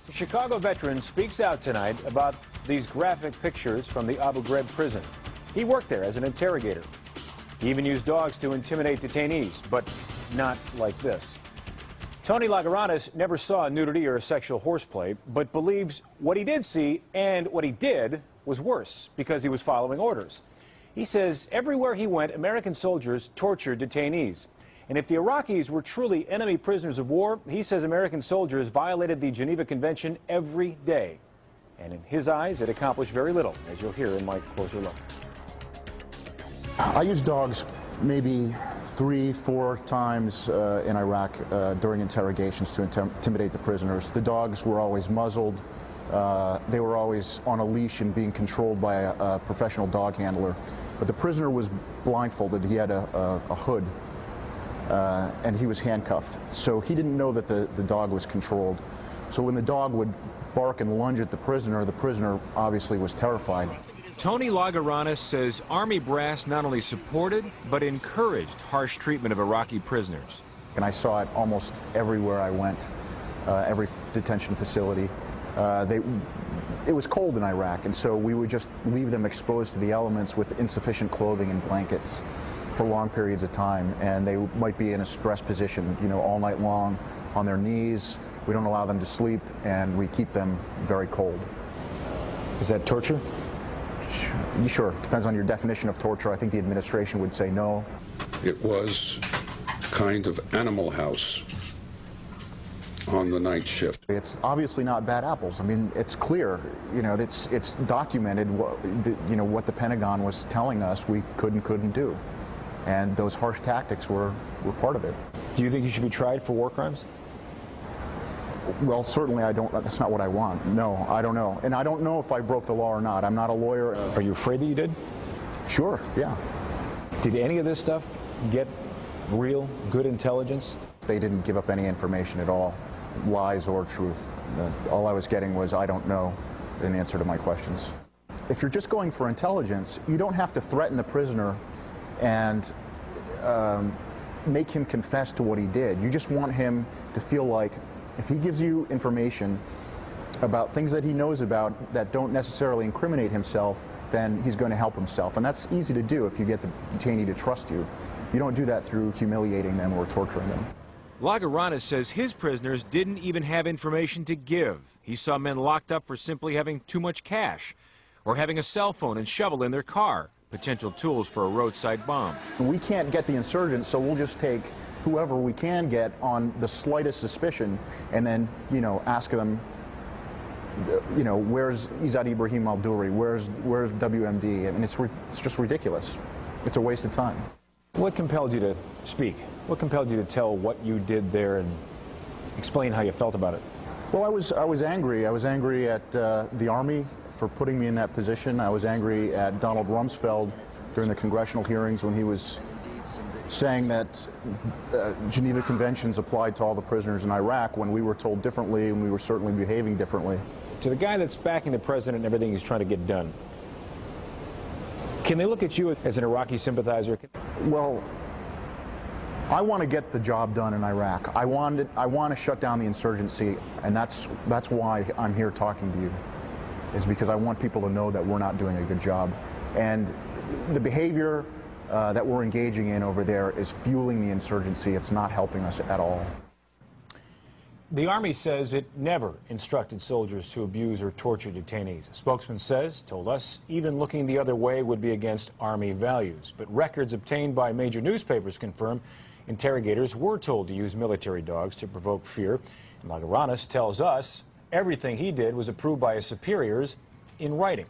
A Chicago veteran speaks out tonight about these graphic pictures from the Abu Ghraib prison. He worked there as an interrogator. He even used dogs to intimidate detainees, but not like this. Tony Lagaranis never saw nudity or sexual horseplay, but believes what he did see and what he did was worse because he was following orders. He says everywhere he went, American soldiers tortured detainees. And if the Iraqis were truly enemy prisoners of war, he says American soldiers violated the Geneva Convention every day. And in his eyes, it accomplished very little, as you'll hear in my closer look. I used dogs maybe 3-4 times in Iraq during interrogations to intimidate the prisoners. The dogs were always muzzled. They were always on a leash and being controlled by a professional dog handler. But the prisoner was blindfolded. He had a hood. And he was handcuffed. So he didn't know that the dog was controlled. So when the dog would bark and lunge at the prisoner obviously was terrified. Tony Lagaranis says Army brass not only supported, but encouraged harsh treatment of Iraqi prisoners. And I saw it almost everywhere I went, every detention facility. It was cold in Iraq, and so we would just leave them exposed to the elements with insufficient clothing and blankets for long periods of time, and they might be in a stress position, all night long on their knees. We don't allow them to sleep, and we keep them very cold. Is that torture? Sure. Depends on your definition of torture. I think the administration would say no. It was kind of Animal House on the night shift. It's obviously not bad apples. I mean, it's clear, it's documented what the Pentagon was telling us we couldn't do. And those harsh tactics were part of it. Do you think you should be tried for war crimes? Well, certainly I don't. That's not what I want. No, I don't know. And I don't know if I broke the law or not. I'm not a lawyer. Are you afraid that you did? Sure, yeah. Did any of this stuff get real, good intelligence? They didn't give up any information at all, lies or truth. All I was getting was, I don't know, in answer to my questions. If you're just going for intelligence, you don't have to threaten the prisoner and make him confess to what he did. You just want him to feel like if he gives you information about things that he knows about that don't necessarily incriminate himself, then he's going to help himself. And that's easy to do if you get the detainee to trust you. You don't do that through humiliating them or torturing them. Lagaranis says his prisoners didn't even have information to give. He saw men locked up for simply having too much cash or having a cell phone and shovel in their car. Potential tools for a roadside bomb. We can't get the insurgents, so we'll just take whoever we can get on the slightest suspicion and then, ask them, where's Izzat Ibrahim al-Duri, where's WMD? I mean, it's just ridiculous. It's a waste of time. What compelled you to speak? What compelled you to tell what you did there and explain how you felt about it? Well, I was angry. I was angry at the Army for putting me in that position. I was angry at Donald Rumsfeld during the congressional hearings when he was saying that Geneva Conventions applied to all the prisoners in Iraq when we were told differently and we were certainly behaving differently. To the guy that's backing the president and everything he's trying to get done, can they look at you as an Iraqi sympathizer? Well, I want to get the job done in Iraq. I want to shut down the insurgency, and that's why I'm here talking to you, is because I want people to know that we're not doing a good job. And the behavior that we're engaging in over there is fueling the insurgency. It's not helping us at all. The Army says it never instructed soldiers to abuse or torture detainees. A spokesman told us, even looking the other way would be against Army values. But records obtained by major newspapers confirm interrogators were told to use military dogs to provoke fear. And Lagaranis tells us everything he did was approved by his superiors in writing.